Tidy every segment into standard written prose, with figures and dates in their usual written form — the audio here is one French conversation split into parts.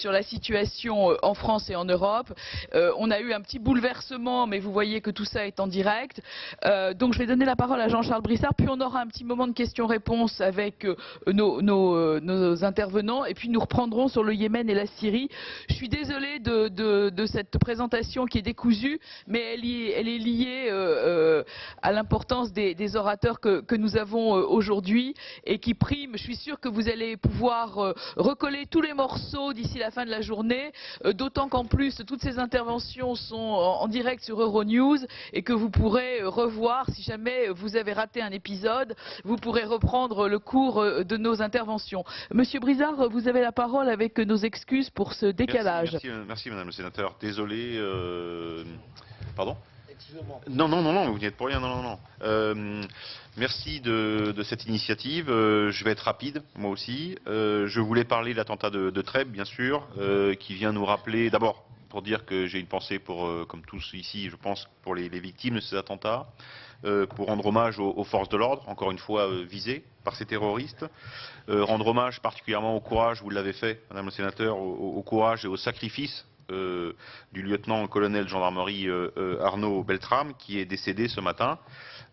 sur la situation en France et en Europe. On a eu un petit bouleversement, mais vous voyez que tout ça est en direct. Donc je vais donner la parole à Jean-Charles Brissard, puis on aura un petit moment de questions-réponses avec nos intervenants, et puis nous reprendrons sur le Yémen et la Syrie. Je suis désolée de cette présentation qui est décousue, mais elle est liée à l'importance des orateurs que nous avons aujourd'hui et qui priment. Je suis sûre que vous allez pouvoir recoller tous les morceaux d'ici la fin de la journée, d'autant qu'en plus toutes ces interventions sont en direct sur Euronews et que vous pourrez revoir, si jamais vous avez raté un épisode, vous pourrez reprendre le cours de nos interventions. Monsieur Brizard, vous avez la parole avec nos excuses pour ce décalage. Merci Madame le Sénateur. Désolé. Pardon ? Non, vous n'y êtes pour rien, non. Merci de cette initiative. Je vais être rapide, moi aussi. Je voulais parler de l'attentat de Trèbes, bien sûr, qui vient nous rappeler, d'abord, pour dire que j'ai une pensée pour, comme tous ici, je pense, pour les victimes de ces attentats, pour rendre hommage aux forces de l'ordre, encore une fois visées par ces terroristes, rendre hommage particulièrement au courage, vous l'avez fait, Madame le Sénateur, au courage et au sacrifice du lieutenant-colonel de gendarmerie Arnaud Beltrame, qui est décédé ce matin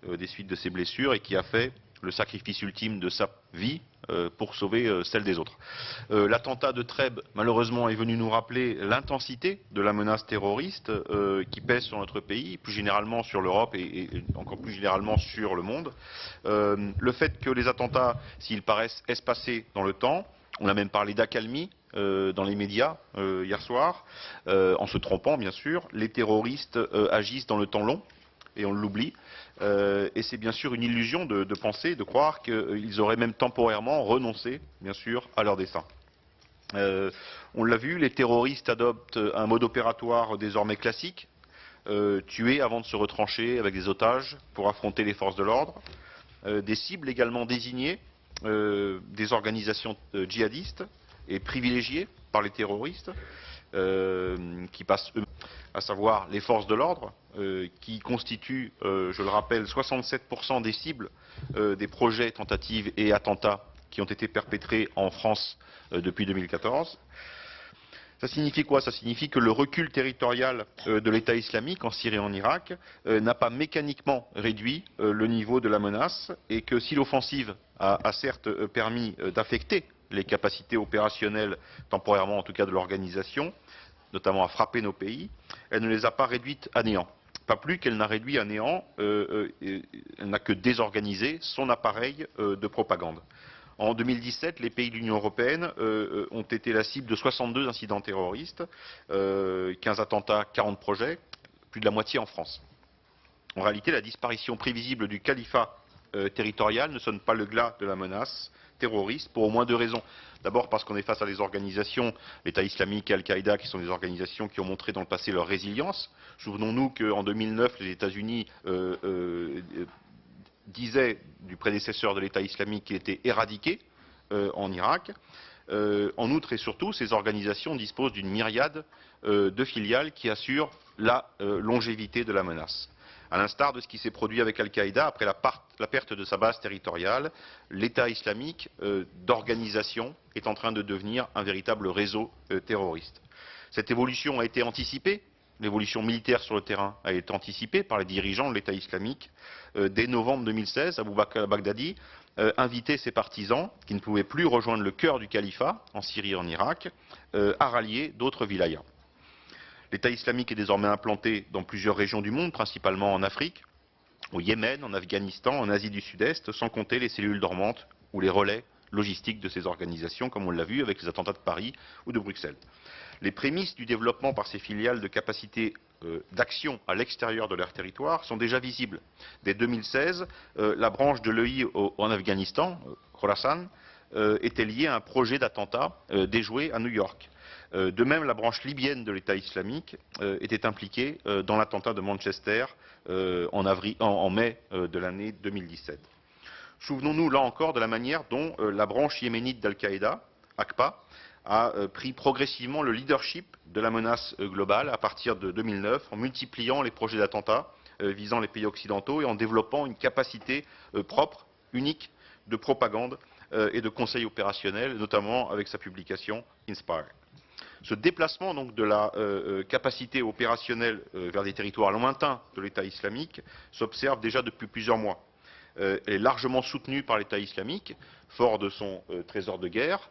des suites de ses blessures et qui a fait le sacrifice ultime de sa vie pour sauver celle des autres. L'attentat de Trèbes, malheureusement, est venu nous rappeler l'intensité de la menace terroriste qui pèse sur notre pays, plus généralement sur l'Europe et encore plus généralement sur le monde. Le fait que les attentats, s'ils paraissent espacés dans le temps, on a même parlé d'accalmie dans les médias hier soir, en se trompant bien sûr, les terroristes agissent dans le temps long et on l'oublie. Et c'est bien sûr une illusion de penser, de croire qu'ils auraient même temporairement renoncé, bien sûr, à leur dessein. On l'a vu, les terroristes adoptent un mode opératoire désormais classique, tuer avant de se retrancher avec des otages pour affronter les forces de l'ordre, des cibles également désignées, des organisations djihadistes et privilégiées par les terroristes, qui passent eux, à savoir les forces de l'ordre, qui constituent, je le rappelle, 67% des cibles des projets, tentatives et attentats qui ont été perpétrés en France depuis 2014. Ça signifie quoi? Ça signifie que le recul territorial de l'État islamique en Syrie et en Irak n'a pas mécaniquement réduit le niveau de la menace et que si l'offensive a certes permis d'affecter les capacités opérationnelles, temporairement en tout cas de l'organisation, notamment à frapper nos pays, elle ne les a pas réduites à néant. Pas plus qu'elle n'a réduit à néant, elle n'a que désorganisé son appareil de propagande. En 2017, les pays de l'Union européenne ont été la cible de 62 incidents terroristes, 15 attentats, 40 projets, plus de la moitié en France. En réalité, la disparition prévisible du califat territorial ne sonne pas le glas de la menace terroriste pour au moins deux raisons. D'abord parce qu'on est face à des organisations, l'État islamique et Al-Qaïda, qui sont des organisations qui ont montré dans le passé leur résilience. Souvenons-nous qu'en 2009, les États-Unis disaient du prédécesseur de l'État islamique qu'il était éradiqué en Irak. En outre et surtout, ces organisations disposent d'une myriade de filiales qui assurent la longévité de la menace. À l'instar de ce qui s'est produit avec Al-Qaïda, après la perte de sa base territoriale, l'État islamique d'organisation est en train de devenir un véritable réseau terroriste. Cette évolution a été anticipée, l'évolution militaire sur le terrain a été anticipée par les dirigeants de l'État islamique. Dès novembre 2016, Abou Bakr al-Baghdadi invitait ses partisans, qui ne pouvaient plus rejoindre le cœur du califat, en Syrie et en Irak, à rallier d'autres wilayas. L'État islamique est désormais implanté dans plusieurs régions du monde, principalement en Afrique, au Yémen, en Afghanistan, en Asie du Sud-Est, sans compter les cellules dormantes ou les relais logistiques de ces organisations, comme on l'a vu avec les attentats de Paris ou de Bruxelles. Les prémices du développement par ces filiales de capacités d'action à l'extérieur de leur territoire sont déjà visibles. Dès 2016, la branche de l'EI en Afghanistan, Khorasan, était liée à un projet d'attentat déjoué à New York. De même, la branche libyenne de l'État islamique était impliquée dans l'attentat de Manchester en mai de l'année 2017. Souvenons-nous là encore de la manière dont la branche yéménite d'Al-Qaïda, AQPA, a pris progressivement le leadership de la menace globale à partir de 2009 en multipliant les projets d'attentats visant les pays occidentaux et en développant une capacité propre, unique, de propagande et de conseil opérationnel, notamment avec sa publication Inspire. Ce déplacement donc de la capacité opérationnelle vers des territoires lointains de l'État islamique s'observe déjà depuis plusieurs mois. Elle est largement soutenue par l'État islamique, fort de son trésor de guerre,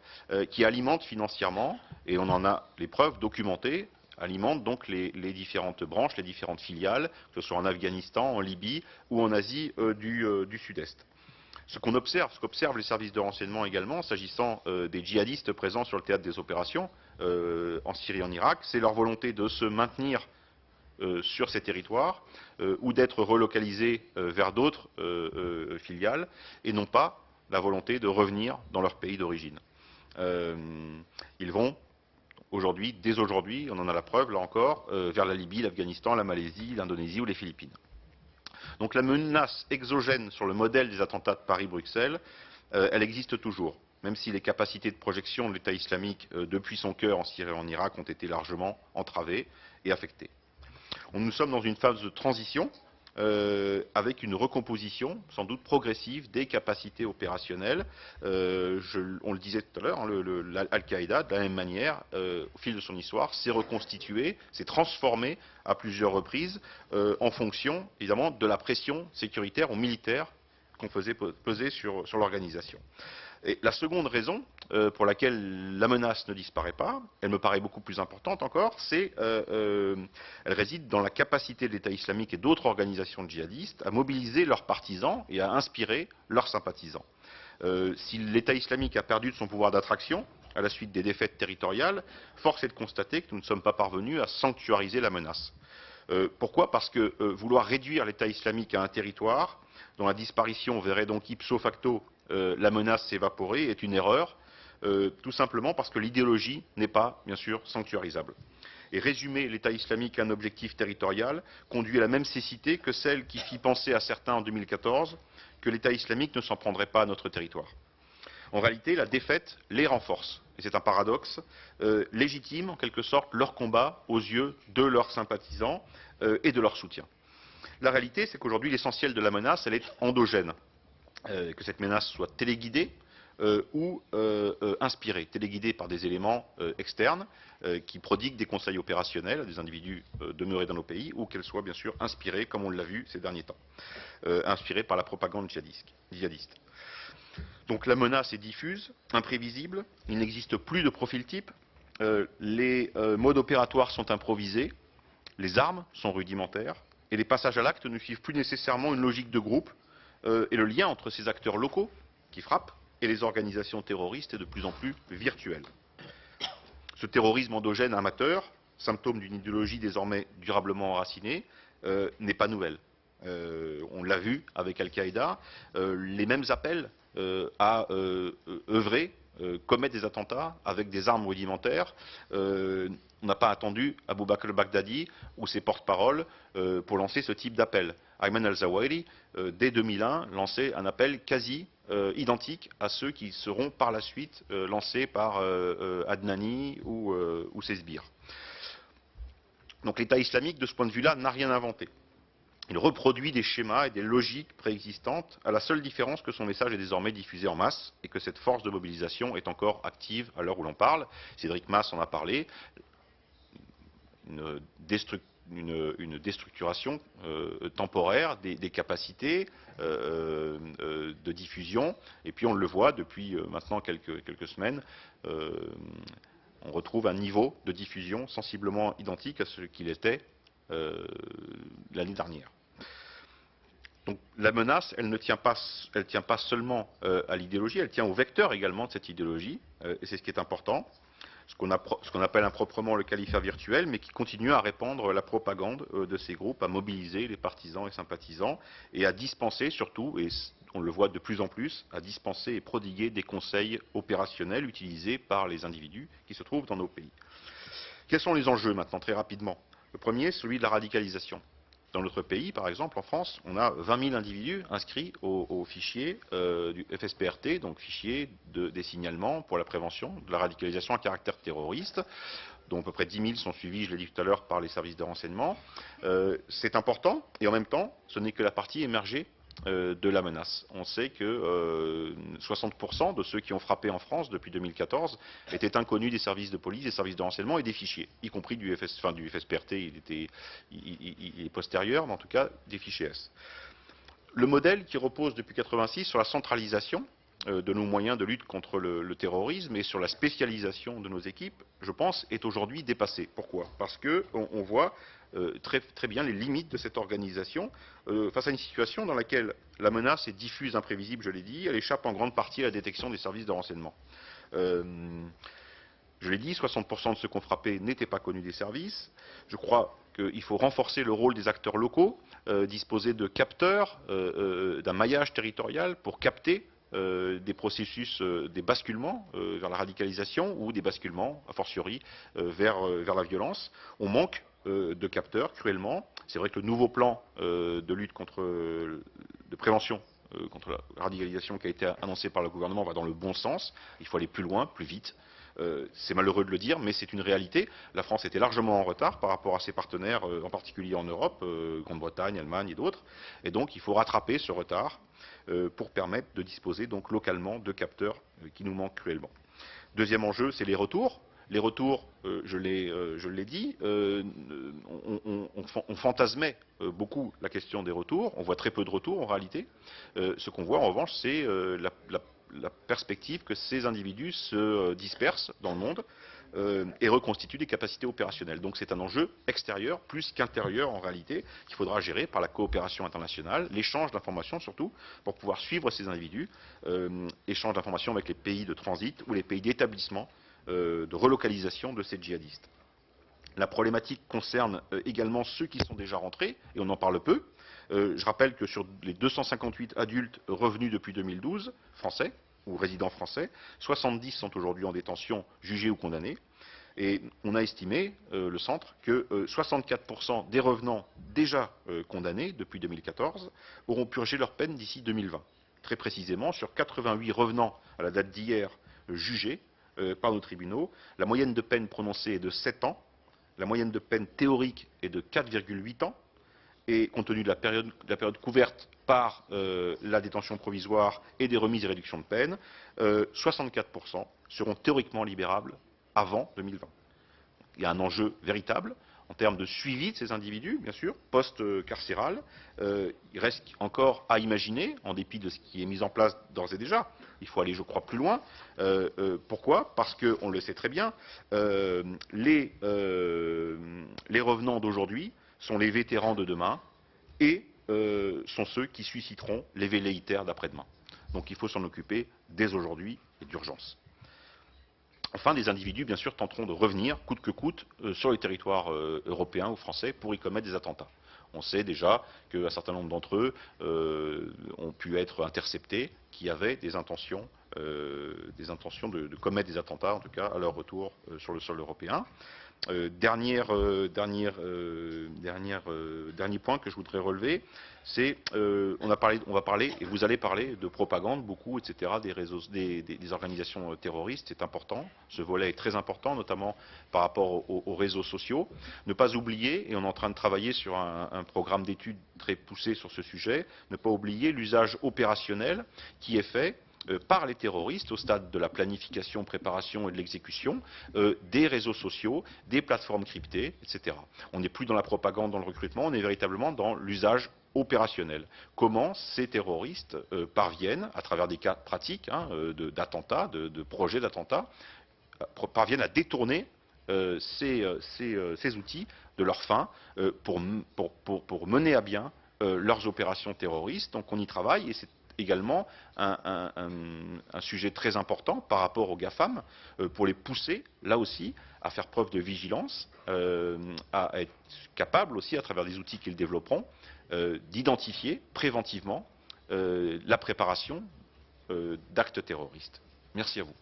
qui alimente financièrement, et on en a les preuves documentées, alimente donc les différentes branches, les différentes filiales, que ce soit en Afghanistan, en Libye ou en Asie du Sud-Est. Ce qu'observent les services de renseignement également, s'agissant des djihadistes présents sur le théâtre des opérations en Syrie et en Irak, c'est leur volonté de se maintenir sur ces territoires ou d'être relocalisés vers d'autres filiales et non pas la volonté de revenir dans leur pays d'origine. Ils vont aujourd'hui, dès aujourd'hui, on en a la preuve là encore, vers la Libye, l'Afghanistan, la Malaisie, l'Indonésie ou les Philippines. Donc la menace exogène sur le modèle des attentats de Paris-Bruxelles, elle existe toujours, même si les capacités de projection de l'État islamique depuis son cœur en Syrie et en Irak ont été largement entravées et affectées. Nous sommes dans une phase de transition avec une recomposition sans doute progressive des capacités opérationnelles. On le disait tout à l'heure, hein, Al-Qaïda, de la même manière, au fil de son histoire, s'est reconstitué, s'est transformé à plusieurs reprises en fonction, évidemment, de la pression sécuritaire ou militaire qu'on faisait peser sur l'organisation. Et la seconde raison pour laquelle la menace ne disparaît pas, elle me paraît beaucoup plus importante encore, elle réside dans la capacité de l'État islamique et d'autres organisations djihadistes à mobiliser leurs partisans et à inspirer leurs sympathisants. Si l'État islamique a perdu de son pouvoir d'attraction à la suite des défaites territoriales, force est de constater que nous ne sommes pas parvenus à sanctuariser la menace. Pourquoi? Parce que vouloir réduire l'État islamique à un territoire dont la disparition verrait donc ipso facto la menace s'évaporer est une erreur, tout simplement parce que l'idéologie n'est pas, bien sûr, sanctuarisable. Et résumer l'État islamique à un objectif territorial conduit à la même cécité que celle qui fit penser à certains en 2014 que l'État islamique ne s'en prendrait pas à notre territoire. En réalité, la défaite les renforce. Et c'est un paradoxe, légitime en quelque sorte leur combat aux yeux de leurs sympathisants et de leur soutien. La réalité, c'est qu'aujourd'hui, l'essentiel de la menace, elle est endogène. Que cette menace soit téléguidée ou inspirée, téléguidée par des éléments externes qui prodiguent des conseils opérationnels à des individus demeurés dans nos pays, ou qu'elle soit bien sûr inspirée, comme on l'a vu ces derniers temps, inspirée par la propagande djihadiste. Donc la menace est diffuse, imprévisible, il n'existe plus de profil type, les modes opératoires sont improvisés, les armes sont rudimentaires, et les passages à l'acte ne suivent plus nécessairement une logique de groupe, et le lien entre ces acteurs locaux qui frappent et les organisations terroristes est de plus en plus virtuel. Ce terrorisme endogène amateur, symptôme d'une idéologie désormais durablement enracinée, n'est pas nouvelle. On l'a vu avec Al-Qaïda, les mêmes appels à œuvrer, commettre des attentats avec des armes rudimentaires. On n'a pas attendu Abu Bakr al-Baghdadi ou ses porte-paroles pour lancer ce type d'appel. Ayman al-Zawahiri, dès 2001, lançait un appel quasi identique à ceux qui seront par la suite lancés par Adnani ou ses sbires. Donc l'État islamique, de ce point de vue-là, n'a rien inventé. Il reproduit des schémas et des logiques préexistantes, à la seule différence que son message est désormais diffusé en masse et que cette force de mobilisation est encore active à l'heure où l'on parle. Cédric Masse en a parlé. Une déstructuration temporaire des capacités de diffusion. Et puis on le voit depuis maintenant quelques semaines, on retrouve un niveau de diffusion sensiblement identique à ce qu'il était l'année dernière. Donc la menace, elle ne tient pas seulement à l'idéologie, elle tient au vecteur également de cette idéologie, et c'est ce qui est important. Ce qu'on appelle improprement le califat virtuel, mais qui continue à répandre la propagande de ces groupes, à mobiliser les partisans et sympathisants, et à dispenser surtout, et on le voit de plus en plus, à dispenser et prodiguer des conseils opérationnels utilisés par les individus qui se trouvent dans nos pays. Quels sont les enjeux maintenant, très rapidement? Le premier, celui de la radicalisation. Dans notre pays, par exemple, en France, on a 20 000 individus inscrits au fichier du FSPRT, donc fichier des signalements pour la prévention de la radicalisation à caractère terroriste, dont à peu près 10 000 sont suivis, je l'ai dit tout à l'heure, par les services de renseignement. C'est important, et en même temps, ce n'est que la partie émergée de la menace. On sait que 60% de ceux qui ont frappé en France depuis 2014 étaient inconnus des services de police, des services de renseignement et des fichiers, y compris du FSPRT, il est postérieur, mais en tout cas des fichiers S. Le modèle qui repose depuis 1986 sur la centralisation de nos moyens de lutte contre le terrorisme et sur la spécialisation de nos équipes, je pense, est aujourd'hui dépassé. Pourquoi? Parce qu'on voit très bien les limites de cette organisation face à une situation dans laquelle la menace est diffuse, imprévisible, je l'ai dit, elle échappe en grande partie à la détection des services de renseignement. Je l'ai dit, 60% de ceux qui ont frappé n'étaient pas connus des services. Je crois qu'il faut renforcer le rôle des acteurs locaux, disposer de capteurs, d'un maillage territorial pour capter des processus, des basculements vers la radicalisation ou des basculements, a fortiori, vers la violence. On manque de capteurs, cruellement. C'est vrai que le nouveau plan de lutte de prévention contre la radicalisation qui a été annoncé par le gouvernement va dans le bon sens. Il faut aller plus loin, plus vite. C'est malheureux de le dire, mais c'est une réalité. La France était largement en retard par rapport à ses partenaires, en particulier en Europe, Grande-Bretagne, Allemagne et d'autres. Et donc, il faut rattraper ce retard pour permettre de disposer donc localement de capteurs qui nous manquent cruellement. Deuxième enjeu, c'est les retours. Les retours, je l'ai dit, on fantasmait beaucoup la question des retours. On voit très peu de retours en réalité. Ce qu'on voit en revanche, c'est la perspective que ces individus se dispersent dans le monde et reconstituent des capacités opérationnelles. Donc c'est un enjeu extérieur plus qu'intérieur en réalité qu'il faudra gérer par la coopération internationale, l'échange d'informations surtout pour pouvoir suivre ces individus, échange d'informations avec les pays de transit ou les pays d'établissement de relocalisation de ces djihadistes. La problématique concerne également ceux qui sont déjà rentrés, et on en parle peu. Je rappelle que sur les 258 adultes revenus depuis 2012, français ou résidents français, 70 sont aujourd'hui en détention, jugés ou condamnés. Et on a estimé, le centre, que 64% des revenants déjà condamnés depuis 2014 auront purgé leur peine d'ici 2020. Très précisément, sur 88 revenants à la date d'hier jugés par nos tribunaux, la moyenne de peine prononcée est de 7 ans, la moyenne de peine théorique est de 4,8 ans, et compte tenu de la période couverte par la détention provisoire et des remises et réductions de peine, 64% seront théoriquement libérables avant 2020. Il y a un enjeu véritable en termes de suivi de ces individus, bien sûr, post-carcéral. Il reste encore à imaginer, en dépit de ce qui est mis en place d'ores et déjà. Il faut aller, je crois, plus loin. Pourquoi? Parce qu'on le sait très bien, les revenants d'aujourd'hui sont les vétérans de demain et sont ceux qui susciteront les velléitaires d'après-demain. Donc il faut s'en occuper dès aujourd'hui et d'urgence. Enfin, des individus, bien sûr, tenteront de revenir, coûte que coûte, sur les territoires européens ou français pour y commettre des attentats. On sait déjà qu'un certain nombre d'entre eux ont pu être interceptés, qui avaient des intentions de commettre des attentats, en tout cas, à leur retour sur le sol européen. Dernier point que je voudrais relever, c'est on va parler et vous allez parler de propagande beaucoup, etc. des organisations terroristes. C'est important. Ce volet est très important, notamment par rapport aux réseaux sociaux. Ne pas oublier, et on est en train de travailler sur un programme d'études très poussé sur ce sujet, ne pas oublier l'usage opérationnel qui est fait par les terroristes au stade de la planification, préparation et de l'exécution, des réseaux sociaux, des plateformes cryptées, etc. On n'est plus dans la propagande, dans le recrutement, on est véritablement dans l'usage opérationnel. Comment ces terroristes parviennent, à travers des cas pratiques d'attentats, de projets d'attentats, parviennent à détourner ces outils de leurs fins pour mener à bien leurs opérations terroristes. Donc on y travaille et c'est également un sujet très important par rapport aux GAFAM pour les pousser, là aussi, à faire preuve de vigilance, à être capables aussi, à travers des outils qu'ils développeront, d'identifier préventivement la préparation d'actes terroristes. Merci à vous.